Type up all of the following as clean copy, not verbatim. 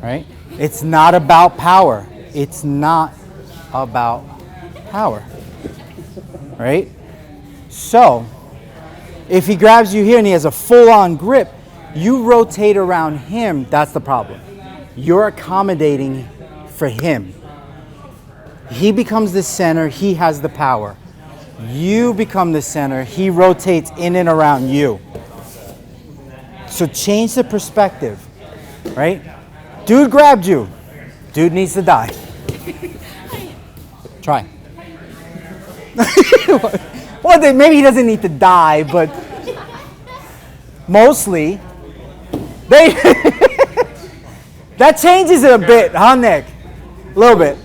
right? It's not about power. It's not about power, right? So, if he grabs you here and he has a full-on grip, you rotate around him, that's the problem. You're accommodating for him. He becomes the center, he has the power. You become the center, he rotates in and around you. So change the perspective, right? Dude grabbed you. Dude needs to die. Try. Well, maybe he doesn't need to die, but mostly, that changes it a bit, huh, Nick? A little bit.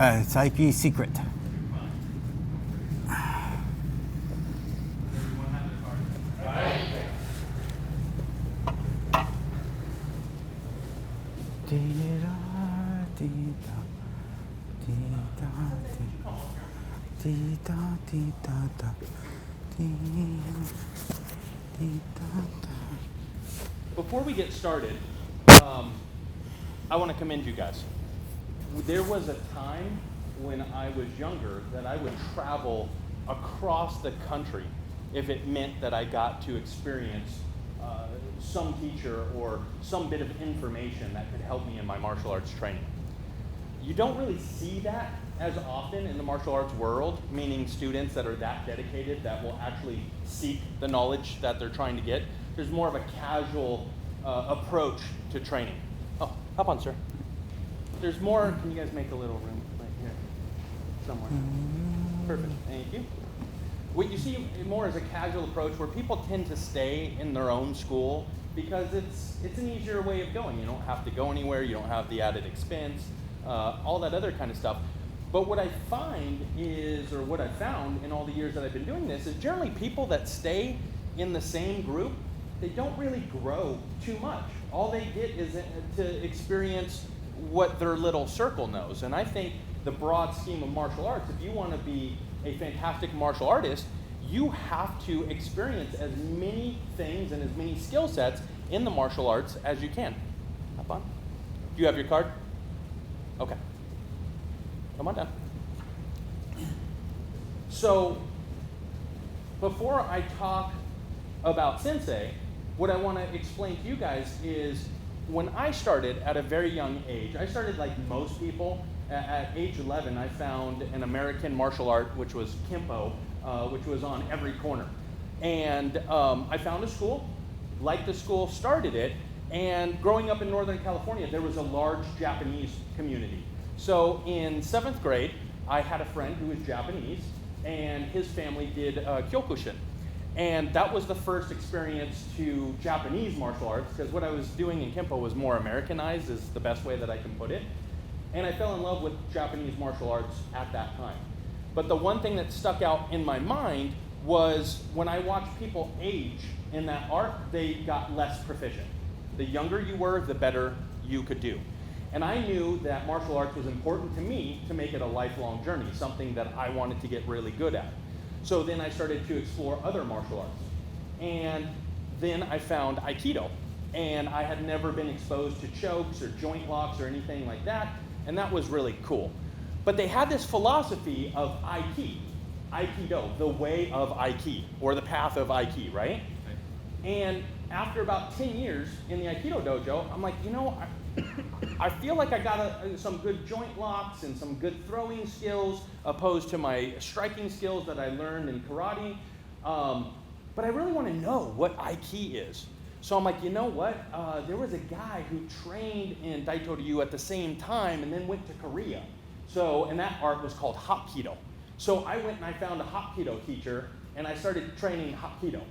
It's IP secret. Before we get started, I want to commend you guys. There was a time when I was younger that I would travel across the country if it meant that I got to experience some teacher or some bit of information that could help me in my martial arts training. You don't really see that as often in the martial arts world, meaning students that are that dedicated that will actually seek the knowledge that they're trying to get. There's more of a casual approach to training. Oh, hop on, sir. There's more. Can you guys make a little room right here somewhere? Perfect. Thank you. What you see more is a casual approach where people tend to stay in their own school because it's an easier way of going. You don't have to go anywhere. You don't have the added expense, all that other kind of stuff. But what I find is, or what I found in all the years that I've been doing this, is generally people that stay in the same group, they don't really grow too much. All they get is to experience what their little circle knows. And I think the broad scheme of martial arts, if you want to be a fantastic martial artist, you have to experience as many things and as many skill sets in the martial arts as you can. Hop on. Do you have your card? Okay. Come on down. So, before I talk about Sensei, what I want to explain to you guys is when I started at a very young age, I started like most people. At age 11, I found an American martial art, which was Kempo, which was on every corner. And I found a school, liked the school, started it, and growing up in Northern California, there was a large Japanese community. So in 7th grade, I had a friend who was Japanese, and his family did Kyokushin. And that was the first experience to Japanese martial arts, because what I was doing in Kempo was more Americanized, is the best way that I can put it. And I fell in love with Japanese martial arts at that time. But the one thing that stuck out in my mind was when I watched people age in that art, they got less proficient. The younger you were, the better you could do. And I knew that martial arts was important to me to make it a lifelong journey, something that I wanted to get really good at. So then I started to explore other martial arts. And then I found Aikido. And I had never been exposed to chokes or joint locks or anything like that. And that was really cool. But they had this philosophy of Aikido, the way of Aiki, or the path of Aiki, right? And after about 10 years in the Aikido dojo, I'm like, you know, I feel like I got some good joint locks and some good throwing skills opposed to my striking skills that I learned in karate. But I really want to know what Aiki is. So I'm like, you know what? There was a guy who trained in Daito Ryu at the same time and then went to Korea. So, and that art was called Hapkido. So I went and I found a Hapkido teacher and I started training Hapkido.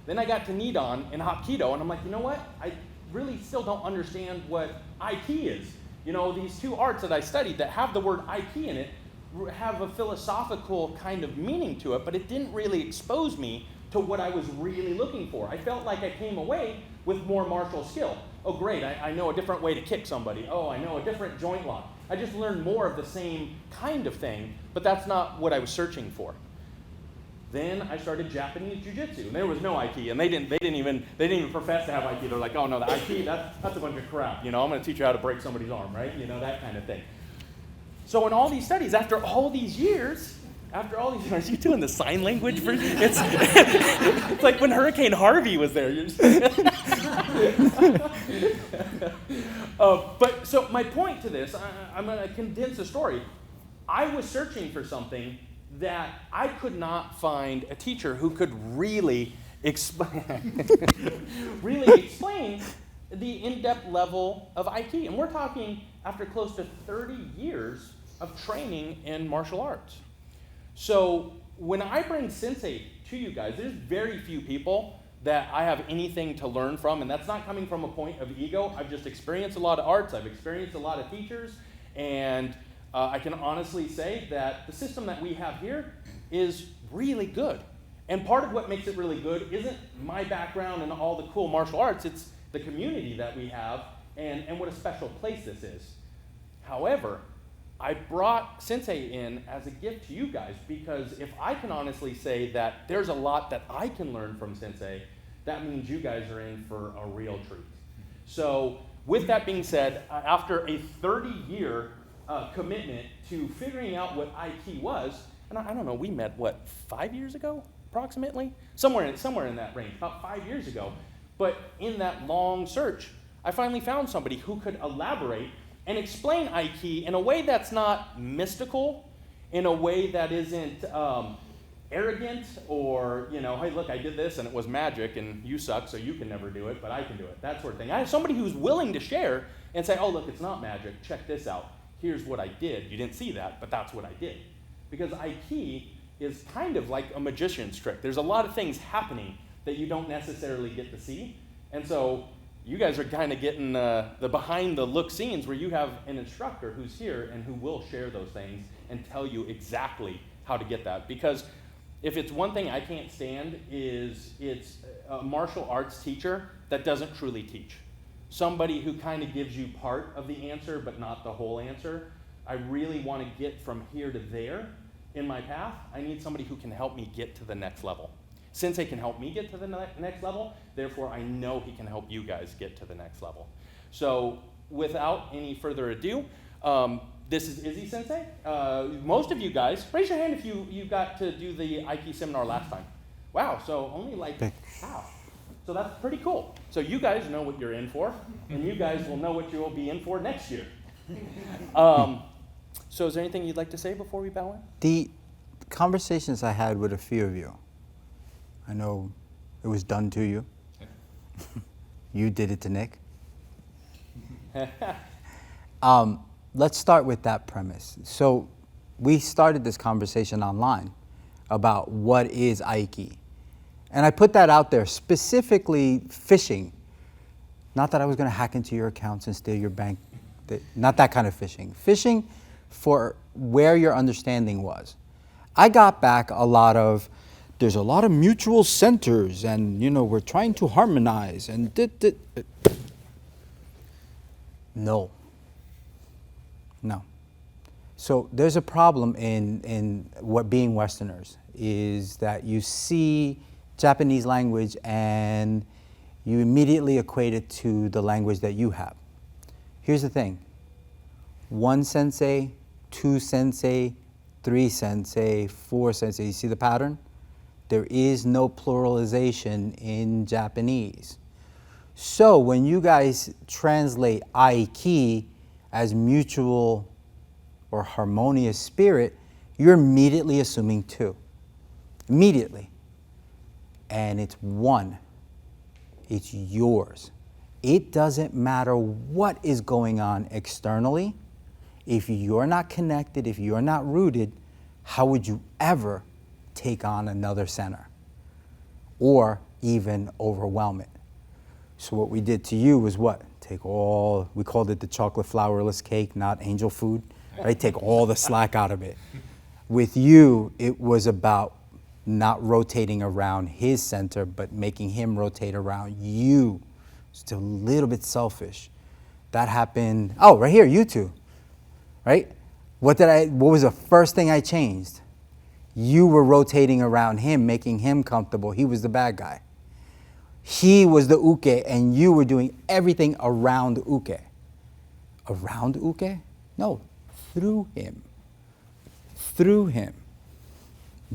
Then I got to Nidan in Hapkido and I'm like, you know what? I really still don't understand what Aiki is. You know, these two arts that I studied that have the word Aiki in it have a philosophical kind of meaning to it, but it didn't really expose me to what I was really looking for. I felt like I came away with more martial skill. Oh, great, I know a different way to kick somebody. Oh, I know a different joint lock. I just learned more of the same kind of thing, but that's not what I was searching for. Then I started Japanese jiu-jitsu, and there was no Aiki, and they didn't even profess to have Aiki. They're like, oh no, the Aiki, that's a bunch of crap. I'm going to teach you how to break somebody's arm, right? That kind of thing. So in all these studies, after all these years, are you doing the sign language for? It's like when Hurricane Harvey was there. But so my point to this, I'm going to condense the story. I was searching for something that I could not find a teacher who could really explain the in-depth level of Aiki. And we're talking after close to 30 years of training in martial arts. So when I bring Sensei to you guys, there's very few people that I have anything to learn from, and that's not coming from a point of ego. I've just experienced a lot of arts, I've experienced a lot of teachers, and I can honestly say that the system that we have here is really good. And part of what makes it really good isn't my background and all the cool martial arts, it's the community that we have and what a special place this is. However, I brought Sensei in as a gift to you guys because if I can honestly say that there's a lot that I can learn from Sensei, that means you guys are in for a real treat. So with that being said, after a 30-year commitment to figuring out what Aiki was, and I don't know, we met, 5 years ago, approximately? Somewhere in that range, about 5 years ago. But in that long search, I finally found somebody who could elaborate and explain Aiki in a way that's not mystical, in a way that isn't arrogant or, hey, look, I did this and it was magic and you suck so you can never do it, but I can do it, that sort of thing. I have somebody who's willing to share and say, oh, look, it's not magic, check this out. Here's what I did. You didn't see that, but that's what I did. Because Aiki is kind of like a magician's trick. There's a lot of things happening that you don't necessarily get to see. And so you guys are kind of getting the behind-the-look scenes where you have an instructor who's here and who will share those things and tell you exactly how to get that. Because if it's one thing I can't stand is it's a martial arts teacher that doesn't truly teach. Somebody who kind of gives you part of the answer but not the whole answer. I really want to get from here to there in my path. I need somebody who can help me get to the next level. Sensei can help me get to the next level, therefore I know he can help you guys get to the next level. So without any further ado, this is Izzy Sensei. Most of you guys, raise your hand if you got to do the Aiki seminar last time. Wow, so only like half. So that's pretty cool. So you guys know what you're in for, and you guys will know what you will be in for next year. So is there anything you'd like to say before we bow in? The conversations I had with a few of you, I know it was done to you. You did it to Nick. Let's start with that premise. So we started this conversation online about what is Aiki. And I put that out there, specifically phishing. Not that I was going to hack into your accounts and steal your bank. Not that kind of phishing. Phishing for where your understanding was. I got back there's a lot of mutual centers and, we're trying to harmonize and No. So there's a problem in what being Westerners is that you see Japanese language and you immediately equate it to the language that you have. Here's the thing. 1 sensei, 2 sensei, 3 sensei, 4 sensei. You see the pattern? There is no pluralization in Japanese. So when you guys translate Aiki as mutual or harmonious spirit, you're immediately assuming 2. Immediately. And it's 1. It's yours. It doesn't matter what is going on externally. If you're not connected, if you're not rooted, how would you ever take on another center or even overwhelm it? So what we did to you was what? We called it the chocolate flourless cake, not angel food, right? Take all the slack out of it. With you, it was about not rotating around his center, but making him rotate around you. Just a little bit selfish. That happened, oh, right here, you two, right? What was the first thing I changed? You were rotating around him, making him comfortable. He was the bad guy. He was the uke, and you were doing everything around uke. Around uke? No, through him. Through him.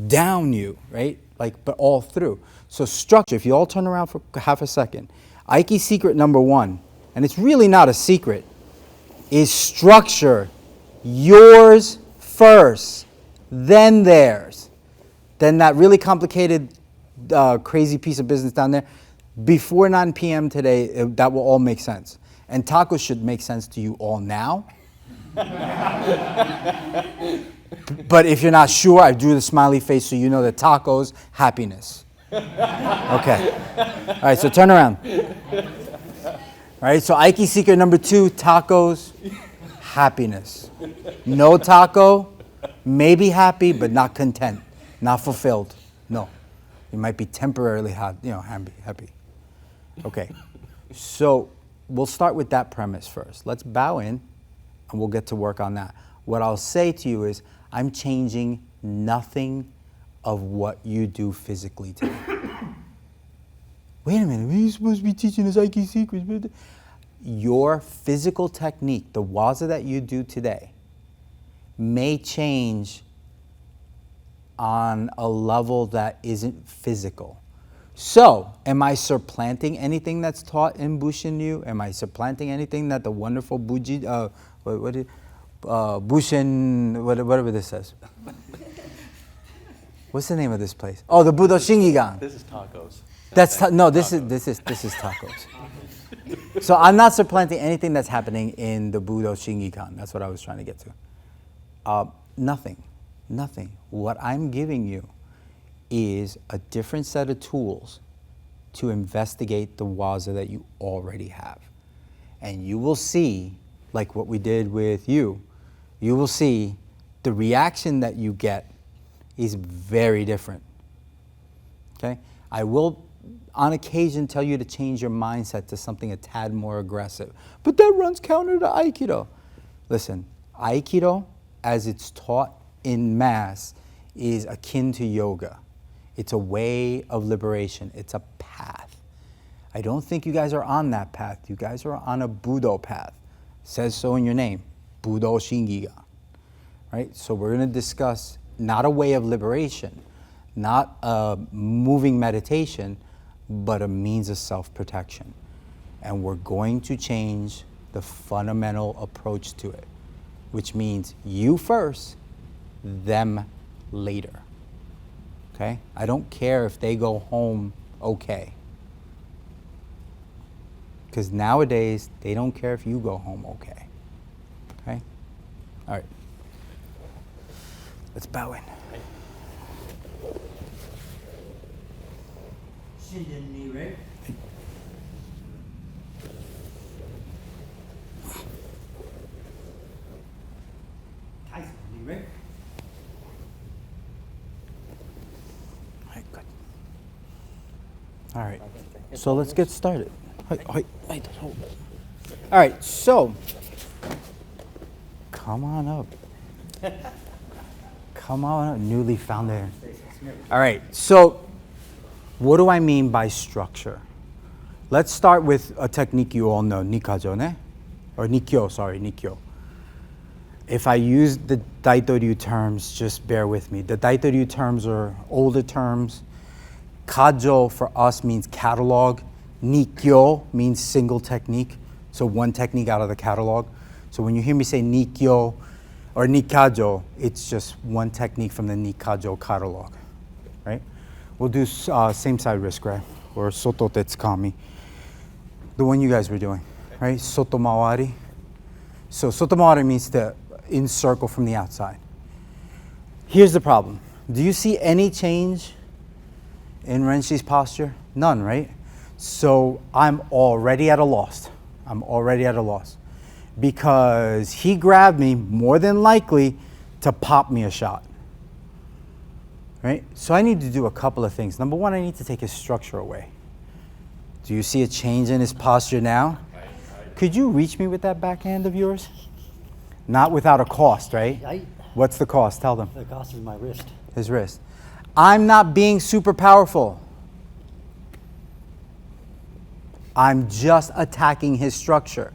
Down you, right? Like, but all through. So structure, if you all turn around for half a second, Aiki secret number 1, and it's really not a secret, is structure yours first, then theirs. Then that really complicated, crazy piece of business down there, before 9 p.m. today, that will all make sense. And tacos should make sense to you all now. But if you're not sure, I drew the smiley face so you know that tacos, happiness. Okay. All right, so turn around. All right, so Aiki secret number 2, tacos, happiness. No taco, maybe happy, but not content, not fulfilled. No. You might be temporarily happy. Okay. So we'll start with that premise first. Let's bow in, and we'll get to work on that. What I'll say to you is, I'm changing nothing of what you do physically today. Wait a minute, are you supposed to be teaching us Aiki secrets? Your physical technique, the waza that you do today, may change on a level that isn't physical. So, am I supplanting anything that's taught in Bushin Ryu? Am I supplanting anything that the wonderful Bushin, whatever this says? What's the name of this place? Oh, the Budo Shingigan. This is tacos. This is tacos. So I'm not supplanting anything that's happening in the Budo Shingikan. That's what I was trying to get to. Nothing. What I'm giving you is a different set of tools to investigate the waza that you already have. And you will see, like what we did with you will see the reaction that you get is very different. Okay? I will, on occasion, tell you to change your mindset to something a tad more aggressive. But that runs counter to Aikido. Listen, Aikido, as it's taught in mass, is akin to yoga. It's a way of liberation. It's a path. I don't think you guys are on that path. You guys are on a Budo path. It says so in your name, Budo Shingigan. Right? So we're going to discuss not a way of liberation, not a moving meditation, but a means of self-protection. And we're going to change the fundamental approach to it, which means you first, them later. Okay? I don't care if they go home okay. Because nowadays, they don't care if you go home okay. Okay? All right. Let's bow in. Shin knee, right? Tyson knee, right? All right, good. All right. So let's get started. All right, so come on up. Come on up, newly found there. All right, so what do I mean by structure? Let's start with a technique you all know, Nikajo, ne? Or Nikyo. If I use the Daito-ryu terms, just bear with me. The Daito-ryu terms are older terms. Kajo for us means catalog. Nikyo means single technique, so one technique out of the catalog. So when you hear me say Nikyo or Nikajo, it's just one technique from the Nikajo catalog, right? We'll do same side wrist grab, or Soto Tetsukami, the one you guys were doing, right? Soto Mawari. So Soto Mawari means to encircle from the outside. Here's the problem. Do you see any change in Renshi's posture? None, right? So I'm already at a loss. Because he grabbed me more than likely to pop me a shot. right? So I need to do a couple of things. Number one, I need to take his structure away. Do you see a change in his posture now? Could you reach me with that backhand of yours? Not without a cost, right? Right. What's the cost? Tell them. The cost is my wrist. His wrist. I'm not being super powerful. I'm just attacking his structure.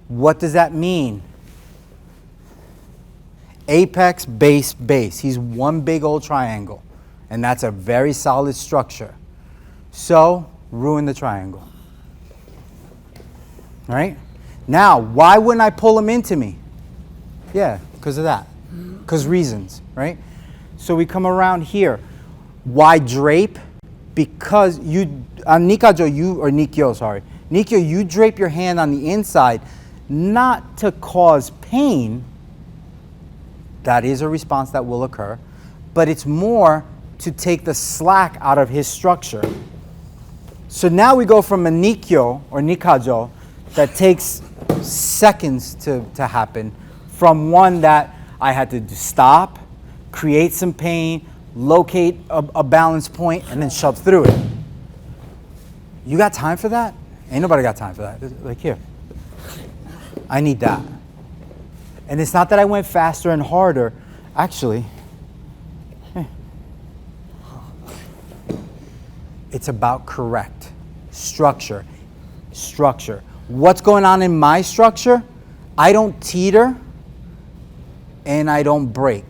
What does that mean? Apex, base, base. He's one big old triangle. And that's a very solid structure. So, ruin the triangle. Right? Now, why wouldn't I pull him into me? Yeah, because of that. Because reasons, right? So we come around here. Why drape? Because you, Nikajo, Nikyo, you drape your hand on the inside, not to cause pain. That is a response that will occur. But it's more to take the slack out of his structure. So now we go from a Nikyo, or Nikajo, that takes seconds to happen, from one that I had to stop, create some pain, locate a balance point, and then shove through it. You got time for that? Ain't nobody got time for that. Like here. I need that. And it's not that I went faster and harder. Actually, it's about correct structure. Structure. What's going on in my structure? I don't teeter and I don't break.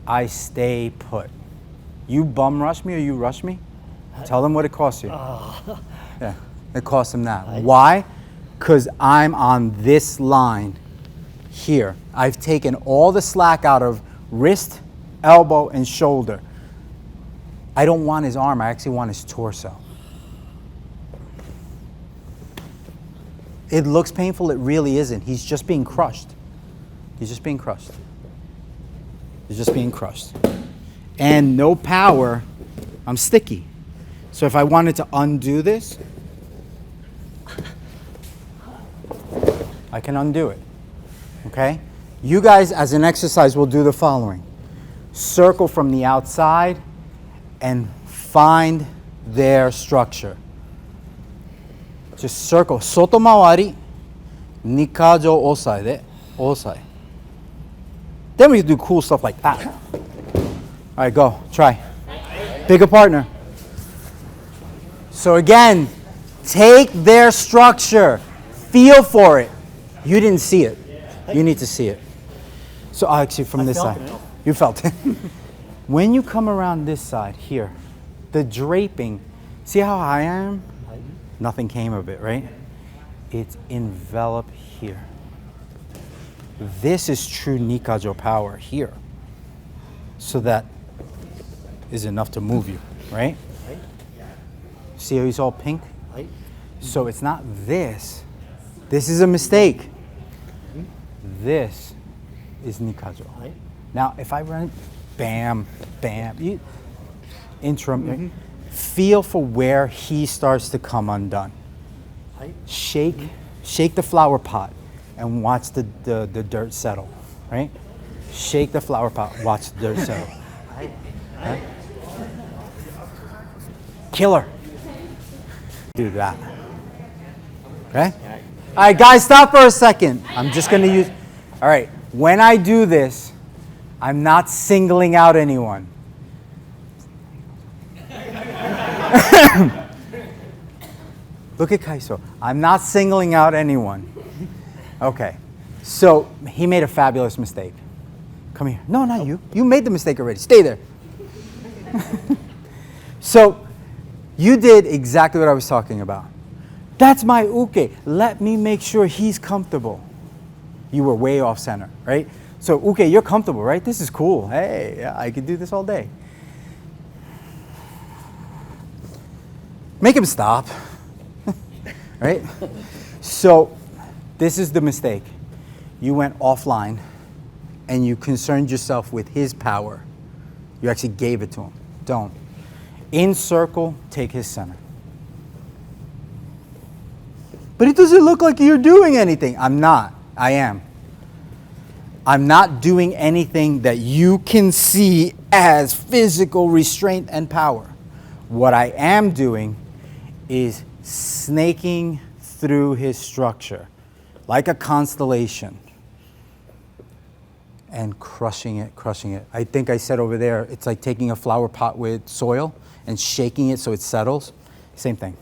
I stay put. You bum rush me or you rush me? Tell them what it costs you. Yeah, it costs them that. Why? Because I'm on this line here. I've taken all the slack out of wrist, elbow, and shoulder. I don't want his arm, I actually want his torso. It looks painful, it really isn't. He's just being crushed. He's just being crushed. He's just being crushed. And no power, I'm sticky. So if I wanted to undo this, I can undo it. Okay? You guys, as an exercise, will do the following. Circle from the outside and find their structure. Just circle. Soto mawari, nikajo osai de, osai. Then we do cool stuff like that. All right, go. Try. Pick a partner. So again, take their structure. Feel for it. You didn't see it. You need to see it. So actually from this side. You felt it. When you come around this side here, the draping, see how high I am? Nothing came of it, right? It's enveloped here. This is true Nikajo power here. So that is enough to move you, right? See how he's all pink? So it's not this. This is a mistake. This is Nikajo. Now, if I run, bam, bam, interim, feel for where he starts to come undone. Shake the flower pot and watch the dirt settle, right? Shake the flower pot, watch the dirt settle. Right? Killer. Do that. Okay? All right, guys, stop for a second. I'm just going to use, all right, when I do this, I'm not singling out anyone. Look at Kaiso. I'm not singling out anyone. Okay. So he made a fabulous mistake. Come here. No, not you. You made the mistake already. Stay there. So you did exactly what I was talking about. That's my uke. Let me make sure he's comfortable. You were way off center, right? So uke, you're comfortable, right? This is cool. Hey, yeah, I could do this all day. Make him stop. Right? So this is the mistake. You went offline and you concerned yourself with his power. You actually gave it to him. Don't. In circle, take his center. But it doesn't look like you're doing anything. I'm not. I am. I'm not doing anything that you can see as physical restraint and power. What I am doing is snaking through his structure like a constellation and crushing it, crushing it. I think I said over there, it's like taking a flower pot with soil and shaking it so it settles. Same thing.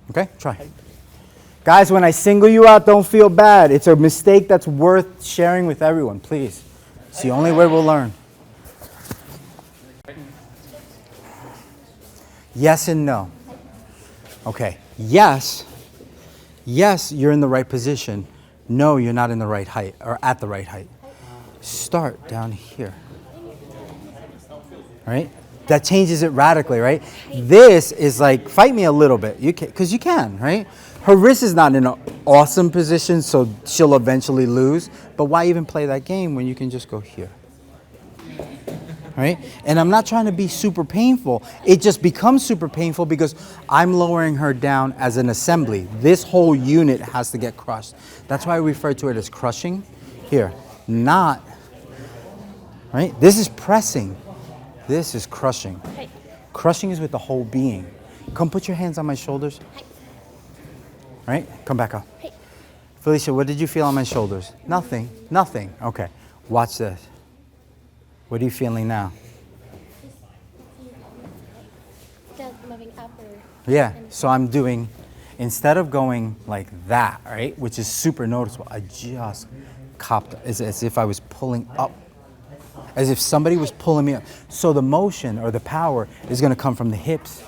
Okay, try. Guys, when I single you out, don't feel bad. It's a mistake that's worth sharing with everyone, please. It's the only way we'll learn. Yes and no. Okay, yes, you're in the right position. No, you're not in the right height or at the right height. Start down here. All right? That changes it radically, right? This is like, fight me a little bit. You can, because you can, right? Her wrist is not in an awesome position, so she'll eventually lose. But why even play that game when you can just go here? Right? And I'm not trying to be super painful. It just becomes super painful because I'm lowering her down as an assembly. This whole unit has to get crushed. That's why I refer to it as crushing. Here, not, right? This is pressing. This is crushing. Crushing is with the whole being. Come put your hands on my shoulders. Right? Come back up. Felicia, what did you feel on my shoulders? Nothing. Nothing. Okay. Watch this. What are you feeling now? Just moving up or Yeah. So I'm doing, instead of going like that, right, which is super noticeable, I just copped as if I was pulling up. As if somebody was pulling me up. So the motion or the power is going to come from the hips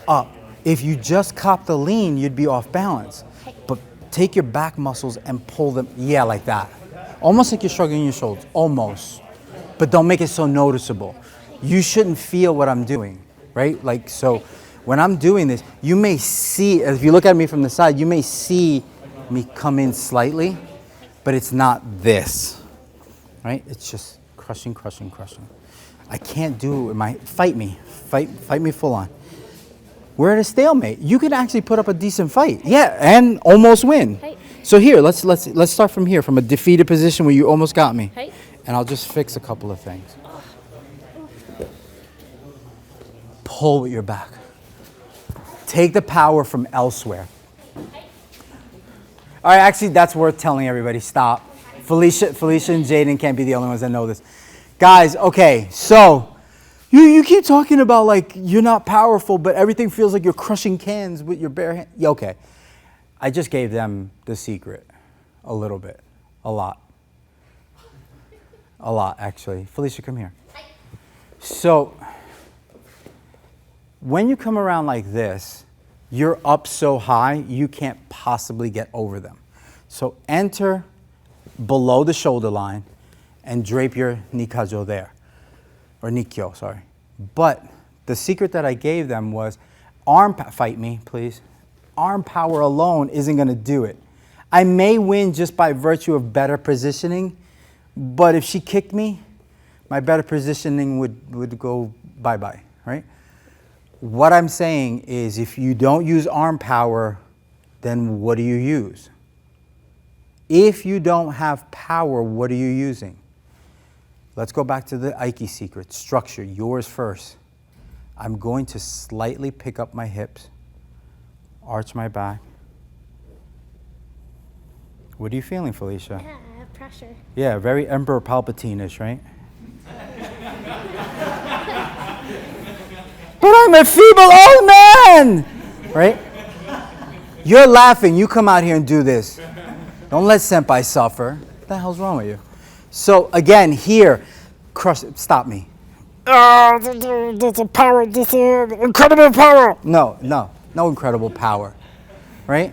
up. If you just cop the lean, you'd be off balance. But take your back muscles and pull them, yeah, like that. Almost like you're shrugging your shoulders, almost. But don't make it so noticeable. You shouldn't feel what I'm doing, right? Like, so when I'm doing this, you may see, if you look at me from the side, you may see me come in slightly, but it's not this, right? It's just crushing, crushing, crushing. I can't do it with my, fight me full on. We're at a stalemate. You can actually put up a decent fight. Yeah, and almost win. So here, let's start from here, from a defeated position where you almost got me. And I'll just fix a couple of things. Pull with your back. Take the power from elsewhere. All right, actually, that's worth telling everybody. Stop. Felicia and Jaden can't be the only ones that know this. Guys, okay, so you keep talking about like you're not powerful, but everything feels like you're crushing cans with your bare hand. Yeah, okay. I just gave them the secret a little bit, a lot. A lot, actually. Felicia, come here. So, when you come around like this, you're up so high, you can't possibly get over them. So, enter below the shoulder line and drape your nikajo there. Or nikyo, sorry. But the secret that I gave them was fight me, please. Arm power alone isn't going to do it. I may win just by virtue of better positioning, but if she kicked me, my better positioning would go bye-bye, right? What I'm saying is if you don't use arm power, then what do you use? If you don't have power, what are you using? Let's go back to the Aiki secret. Structure, yours first. I'm going to slightly pick up my hips, arch my back. What are you feeling, Felicia? pressure. Yeah, very Emperor Palpatine-ish, right? But I'm a feeble old man! Right? You're laughing. You come out here and do this. Don't let Senpai suffer. What the hell's wrong with you? So, again, here, crush, stop me. Oh, there's a power, this incredible power. No incredible power, right?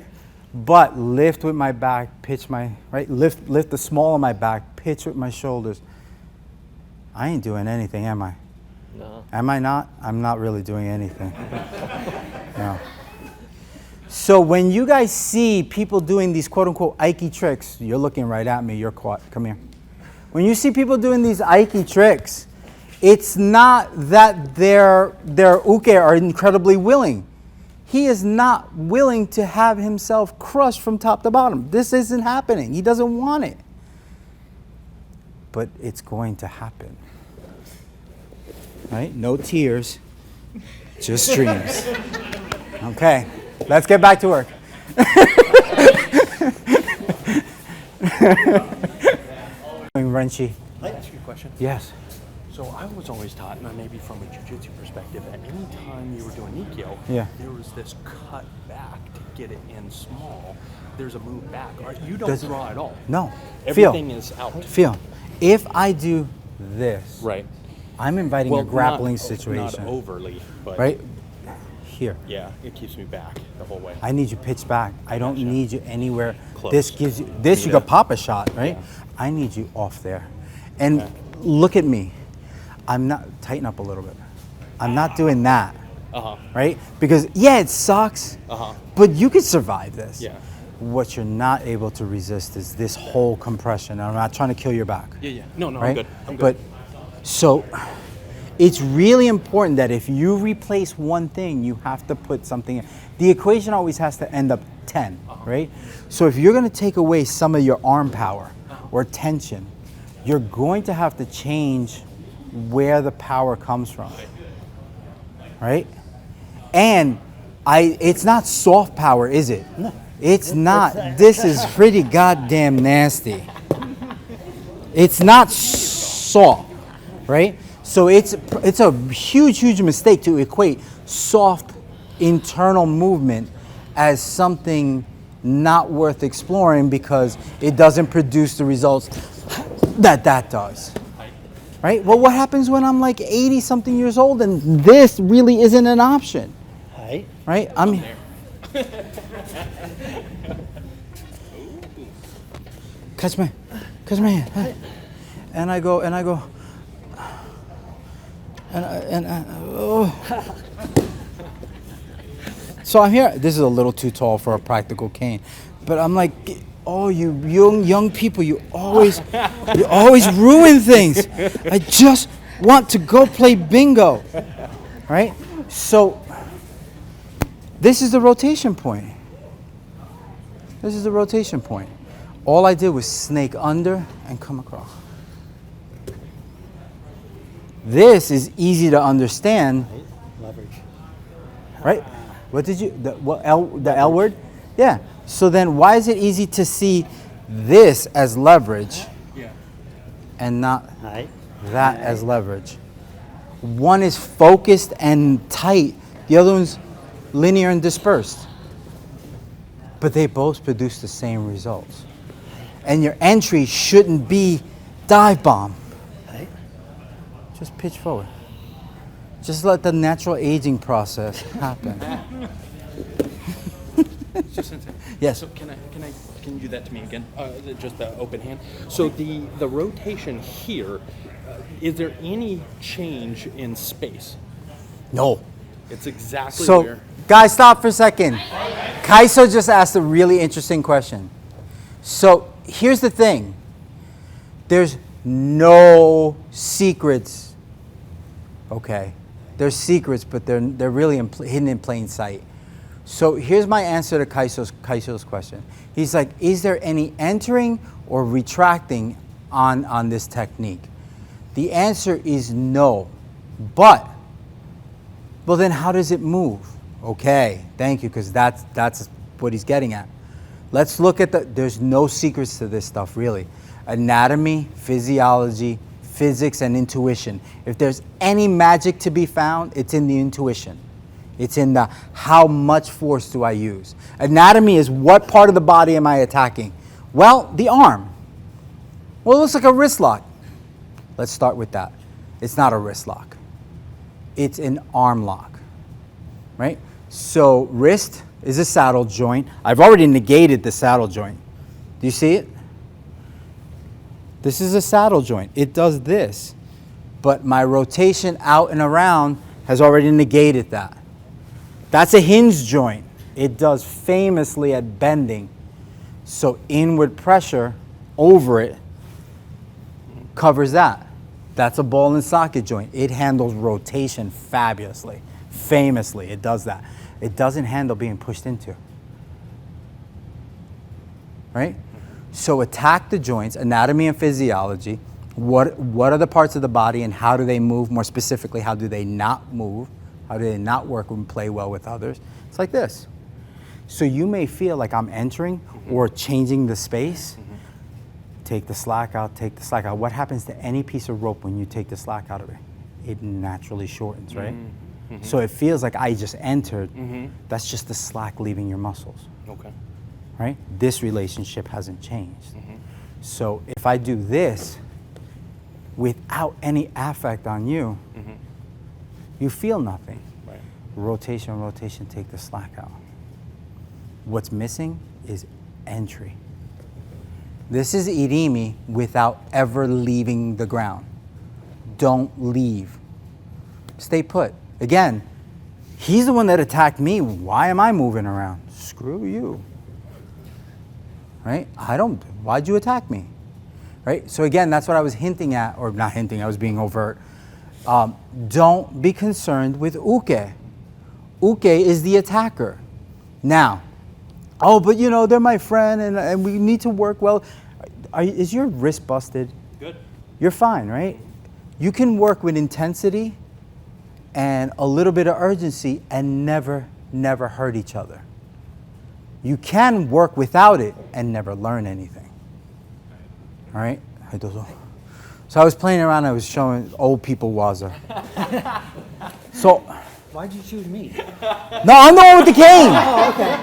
But lift with my back, pitch my, right? Lift the small of my back, pitch with my shoulders. I ain't doing anything, am I? No. Am I not? I'm not really doing anything. No. So when you guys see people doing these quote-unquote Aiki tricks, you're looking right at me, you're quiet, come here. When you see people doing these Aiki tricks, it's not that their uke are incredibly willing. He is not willing to have himself crushed from top to bottom. This isn't happening. He doesn't want it. But it's going to happen. Right? No tears, just streams. Okay, let's get back to work. Renchi. Can I ask you a question? Yes. So I was always taught, and maybe from a jiu-jitsu perspective, that any time you were doing Nikyo, Yeah. there was this cut back to get it in small. There's a move back. Right? You don't Does- draw at all. No. Everything is out. Feel. If I do this, Right. I'm inviting a grappling situation. Not overly, but Right? Here. yeah, it keeps me back the whole way. I need you pitched back. I don't Gotcha. need you anywhere. Close. This gives you this. You Yeah. could pop a shot, right? Yeah. I need you off there, and Okay. look at me. I'm not tighten up a little bit. I'm not doing that, Uh-huh. right? Because yeah, it sucks, Uh-huh. but you could survive this. Yeah. What you're not able to resist is this whole compression. I'm not trying to kill your back. Yeah, yeah. No, I'm Right? good. I'm But good. so it's really important that if you replace one thing, you have to put something in. The equation always has to end up 10, right? So if you're going to take away some of your arm power or tension, you're going to have to change where the power comes from, right? And it's not soft power, is it? No. It's not. This is pretty goddamn nasty. It's not soft, right? So it's a huge mistake to equate soft internal movement as something not worth exploring because it doesn't produce the results that does. Right? Well, what happens when I'm like 80 something years old and this really isn't an option? Right? I'm catch my hand. And I go oh. So I'm here. This is a little too tall for a practical cane, but I'm like, oh, you young people, you always ruin things. I just want to go play bingo, right? So this is the rotation point. This is the rotation point. All I did was snake under and come across. This is easy to understand. Leverage. Right? What did you, the L word? Yeah. So then why is it easy to see this as leverage and not that as leverage? One is focused and tight. The other one's linear and dispersed. But they both produce the same results. And your entry shouldn't be dive bomb. Just pitch forward. Just let the natural aging process happen. Yes. So can you do that to me again? Just the open hand. So the rotation here, is there any change in space? No. It's exactly So, where. guys, stop for a second. Kaiso just asked a really interesting question. So, here's the thing. There's no secrets. Okay. There's secrets, but they're really hidden in plain sight. So, here's my answer to Kaiso's question. He's like, is there any entering or retracting on this technique? The answer is no. But, well, then how does it move? Okay, thank you, because that's what he's getting at. Let's look at there's no secrets to this stuff, really. Anatomy, physiology, physics, and intuition. If there's any magic to be found, it's in the intuition. It's in the how much force do I use. Anatomy is what part of the body am I attacking? Well, the arm. Well, it looks like a wrist lock. Let's start with that. It's not a wrist lock. It's an arm lock, right? So wrist is a saddle joint. I've already negated the saddle joint. Do you see it? This is a saddle joint. It does this, but my rotation out and around has already negated that. That's a hinge joint. It does famously at bending. So inward pressure over it covers that. That's a ball and socket joint. It handles rotation fabulously. Famously, it does that. It doesn't handle being pushed into. Right? So attack the joints, anatomy and physiology. What are the parts of the body and how do they move? More specifically, how do they not move? How do they not work and play well with others? It's like this. So you may feel like I'm entering or changing the space. Take the slack out, take the slack out. What happens to any piece of rope when you take the slack out of it? It naturally shortens, right? So it feels like I just entered. That's just the slack leaving your muscles. Okay. Right? This relationship hasn't changed. So if I do this without any affect on you, you feel nothing. Right. Rotation, rotation, take the slack out. What's missing is entry. This is irimi without ever leaving the ground. Don't leave. Stay put. Again, he's the one that attacked me. Why am I moving around? Screw you. Right? Why'd you attack me? Right? So again, that's what I was hinting at, or not hinting, I was being overt. Don't be concerned with uke. Uke is the attacker. Now, oh, but you know, they're my friend and we need to work well. Is your wrist busted? Good. You're fine, right? You can work with intensity and a little bit of urgency and never hurt each other. You can work without it and never learn anything. All right? So I was playing around, I was showing old people waza. So, Why'd you choose me? no, I'm the one with the cane. Oh, okay.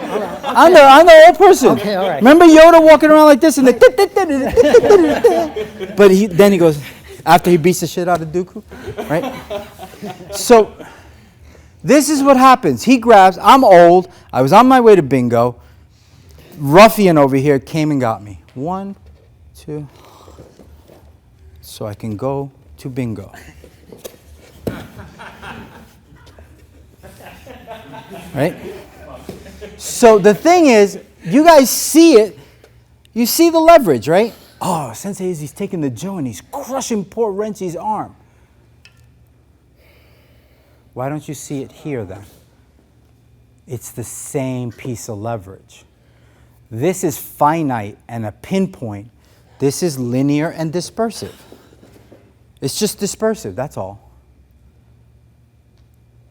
All right. I'm the old person. Okay, all right. Remember Yoda walking around like this and the but then he goes, after he beats the shit out of Dooku, right? So this is what happens. He grabs, I'm old, I was on my way to bingo. Ruffian over here came and got me. 1, 2, so I can go to bingo. Right? So the thing is, you guys see it, you see the leverage, right? Oh, Sensei is he's taking the Joe and he's crushing poor Renchi's arm. Why don't you see it here then? It's the same piece of leverage. This is finite and a pinpoint. This is linear and dispersive. It's just dispersive, that's all.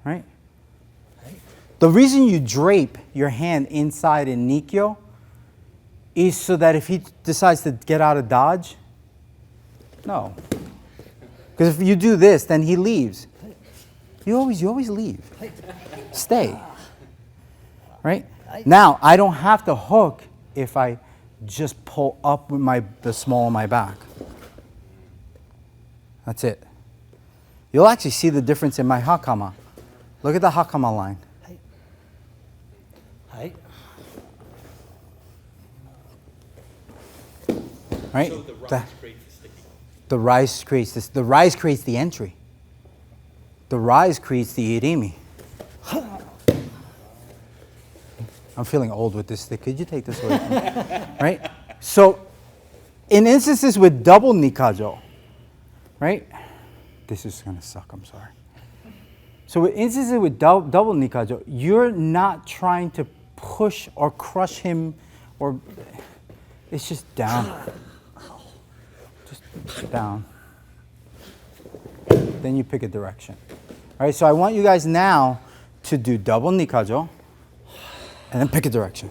Right? The reason you drape your hand inside in Nikyo is so that if he decides to get out of dodge, no. Because if you do this, then he leaves. You always leave. Stay. Right? Now, I don't have to hook if I just pull up with the small of my back. That's it. You'll actually see the difference in my hakama. Look at the hakama line. Hi. Right? So the rise creates the sticky. The rise creates this. The rise creates the entry. The rise creates the irimi. I'm feeling old with this stick. Could you take this away from me? Right? So, in instances with double nikajo, right? This is going to suck, I'm sorry. So, in instances with double nikajo, you're not trying to push or crush him, or it's just down. Just down. Then you pick a direction. All right, so I want you guys now to do double nikajo and then pick a direction.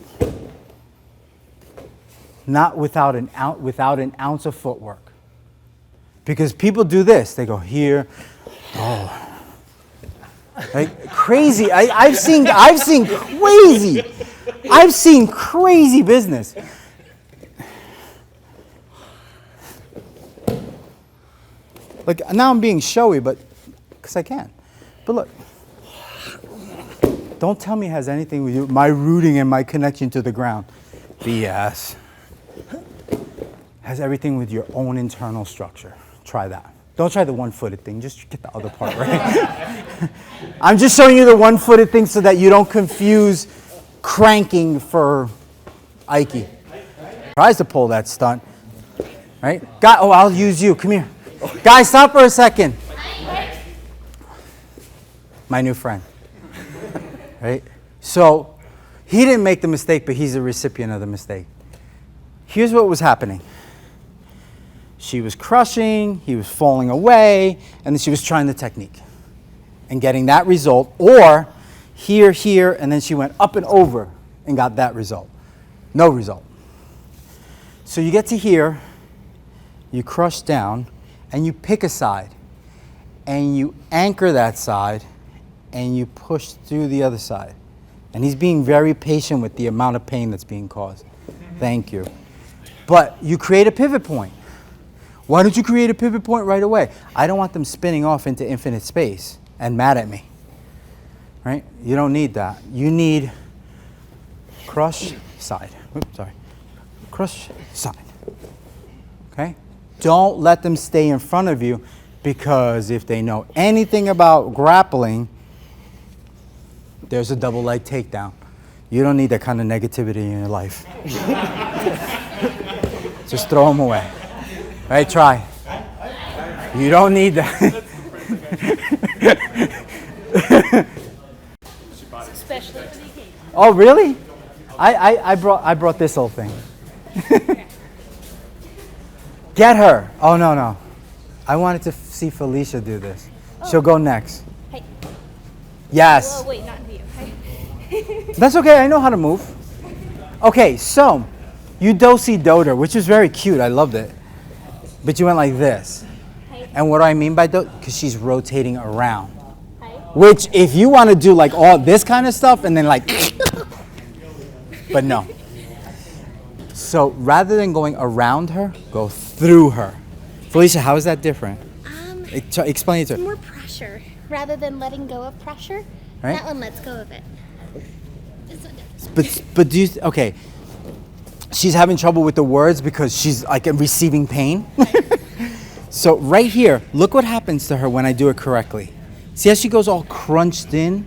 Not without an ounce of footwork. Because people do this. They go here. Oh. Like crazy. I've seen crazy. I've seen crazy business. Like now I'm being showy, but because I can. But look. Don't tell me it has anything with you, my rooting and my connection to the ground. BS. Has everything with your own internal structure. Try that. Don't try the one-footed thing. Just get the other part right. I'm just showing you the one-footed thing so that you don't confuse cranking for Aiki. Tries to pull that stunt. Right? I'll use you. Come here. Guys, stop for a second. My new friend. Right? So he didn't make the mistake, but he's the recipient of the mistake. Here's what was happening. She was crushing, he was falling away, and then she was trying the technique and getting that result. Or here, here, and then she went up and over and got that result. No result. So you get to here, you crush down, and you pick a side, and you anchor that side, and you push through the other side. And he's being very patient with the amount of pain that's being caused. Thank you. But you create a pivot point. Why don't you create a pivot point right away? I don't want them spinning off into infinite space and mad at me. Right? You don't need that. You need crush side. Oops, sorry. Crush side. Okay? Don't let them stay in front of you, because if they know anything about grappling, there's a double leg takedown. You don't need that kind of negativity in your life. Just throw them away. All right, try. You don't need that. Especially for the occasion. Oh, really? I brought this whole thing. Get her. Oh, no. I wanted to see Felicia do this. She'll go next. Hey. Yes. Whoa, wait, not you. Hey. That's okay. I know how to move. Okay, so you do-si-doed her, which was very cute. I loved it. But you went like this. Hey. And what do I mean by do? Because she's rotating around. Hey. Which, if you want to do like all this kind of stuff and then like, but no. So rather than going around her, go through her. Felicia, how is that different? Explain it to her. More pressure rather than letting go of pressure. Right. That one lets go of it. This one does. But do you, okay, she's having trouble with the words because she's like receiving pain. So right here, look what happens to her when I do it correctly. See how she goes all crunched in?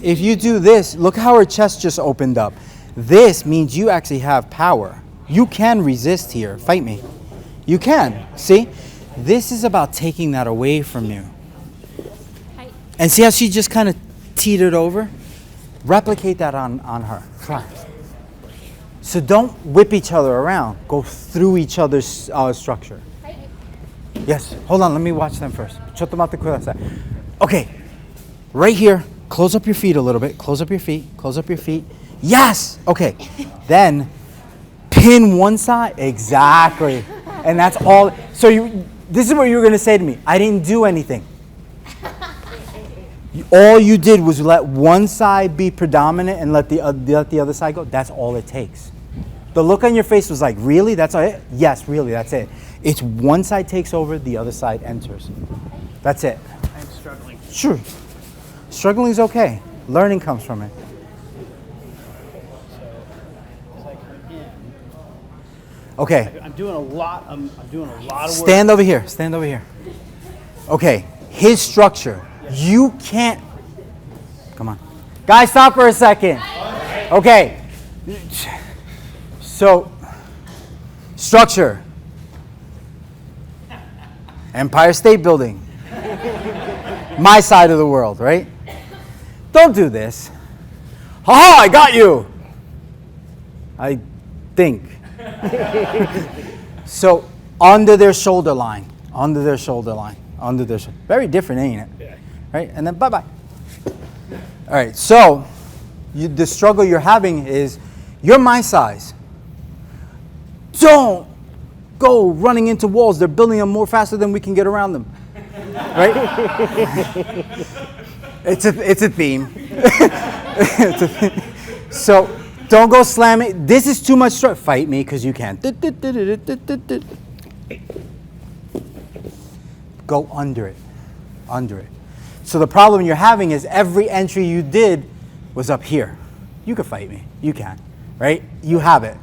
If you do this, look how her chest just opened up. This means you actually have power. You can resist here. Fight me. You can. See? This is about taking that away from you. Hey. And see how she just kind of teetered over? Replicate that on her. Try. So don't whip each other around. Go through each other's structure. Hey. Yes. Hold on. Let me watch them first. Okay. Right here. Close up your feet a little bit. Close up your feet. Close up your feet. Yes. Okay. Then pin one side. Exactly. And that's all. So this is what you were going to say to me. I didn't do anything. All you did was let one side be predominant and let the other side go. That's all it takes. The look on your face was like, really? That's it? Yes, really, that's it. It's one side takes over, the other side enters. That's it. I'm struggling. Sure. Struggling is okay. Learning comes from it. As I come in, Okay. I'm doing a lot. I'm doing a lot of work. Stand over here. Stand over here. Okay. His structure. You can't. Come on. Guys, stop for a second. Okay. So, structure. Empire State Building. My side of the world, right? Don't do this. Ha! I got you. I think. So, under their shoulder line. Under their shoulder line. Under their shoulder. Very different, ain't it? Yeah. Right? And then bye-bye. All right, so the struggle you're having is, you're my size. Don't go running into walls. They're building them more faster than we can get around them. Right? It's a theme. It's a theme. So don't go slamming. This is too much struggle. Fight me because you can. Go under it. Under it. So the problem you're having is every entry you did was up here. You can fight me. You can. Right? You have it.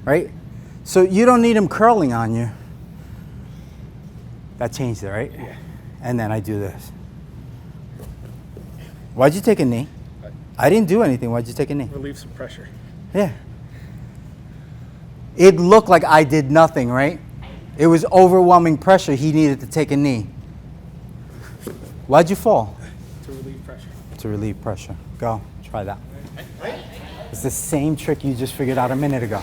Right? So you don't need him curling on you. That changed it, right? Yeah. And then I do this. Why'd you take a knee? I didn't do anything. Why'd you take a knee? Relieve some pressure. Yeah. It looked like I did nothing, right? It was overwhelming pressure. He needed to take a knee. Why'd you fall? To relieve pressure. To relieve pressure. Go. Try that. It's the same trick you just figured out a minute ago.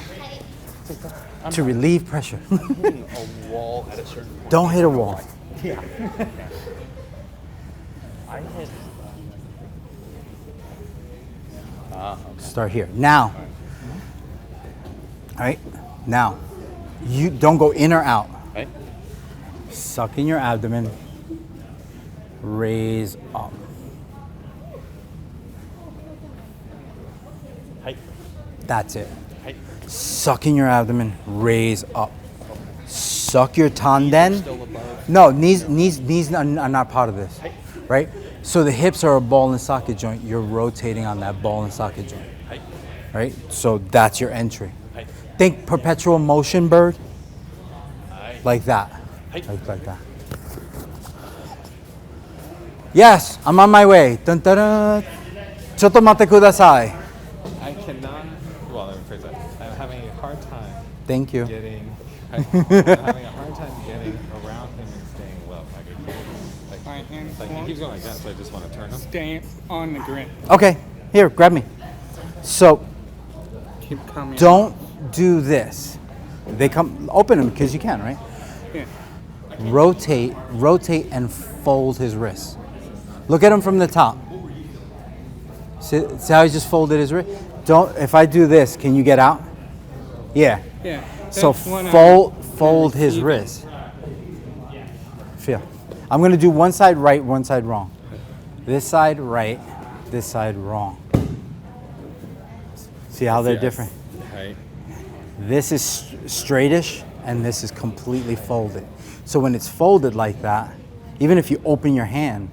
To relieve pressure. Hitting a wall at a certain point. Don't hit a wall. I hit. Start here. Now. All right? Now. You don't go in or out. Right. Suck in your abdomen. Raise up. Height. That's it. Height. Suck in your abdomen. Raise up. Suck your tanden. Still above. No, knees are not part of this, right? So the hips are a ball and socket joint. You're rotating on that ball and socket joint, Height. right? So that's your entry. Height. Think perpetual motion bird, Height. like that, Height. like that. Yes, I'm on my way. Dun, dun, dun. Chotto mate kudasai. I cannot. Well, let me phrase that. I'm having a hard time Thank you. getting. I'm having a hard time getting around him and staying low. Like he keeps going like that, so I just want to turn him. Stay on the grid. Okay, here, grab me. So Keep coming. don't do this. They come, open them because you can, right? Yeah. Rotate and fold his wrist. Look at him from the top. See how he just folded his wrist? Don't, if I do this, can you get out? Yeah. Yeah. So that's one fold his wrist. Feel. I'm gonna do one side right, one side wrong. This side right, this side wrong. See how they're different? Right. This is straightish and this is completely folded. So when it's folded like that, even if you open your hand,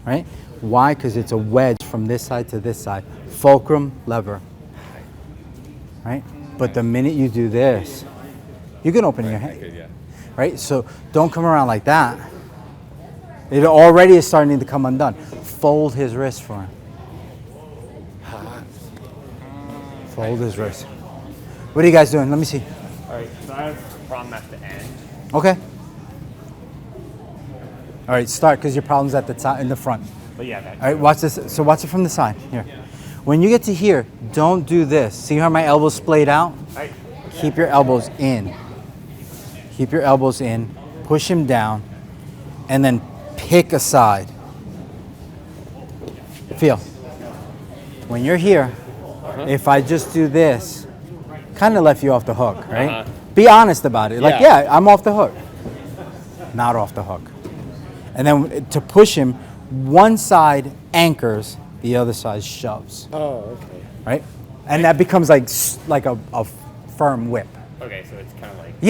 right? Why? Because it's a wedge from this side to this side. Fulcrum, lever, right? But the minute you do this, you can open your hand, Good, yeah. right? So don't come around like that. It already is starting to come undone. Fold his wrist for him. Fold his wrist. What are you guys doing? Let me see. Alright, so I have a problem at the end. Okay. All right, start because your problem's at the top in the front. But yeah, that. All right, watch this. So watch it from the side. Here. When you get to here, don't do this. See how my elbows splayed out? Right. Keep your elbows in. Keep your elbows in. Push him down. And then pick a side. Feel. When you're here, if I just do this, kind of left you off the hook, right? Be honest about it. Like, Yeah. yeah, I'm off the hook. Not off the hook. And then to push him, one side anchors, the other side shoves. Oh, okay. Right? And that becomes like a firm whip. Okay, so it's kind of like. Yeah,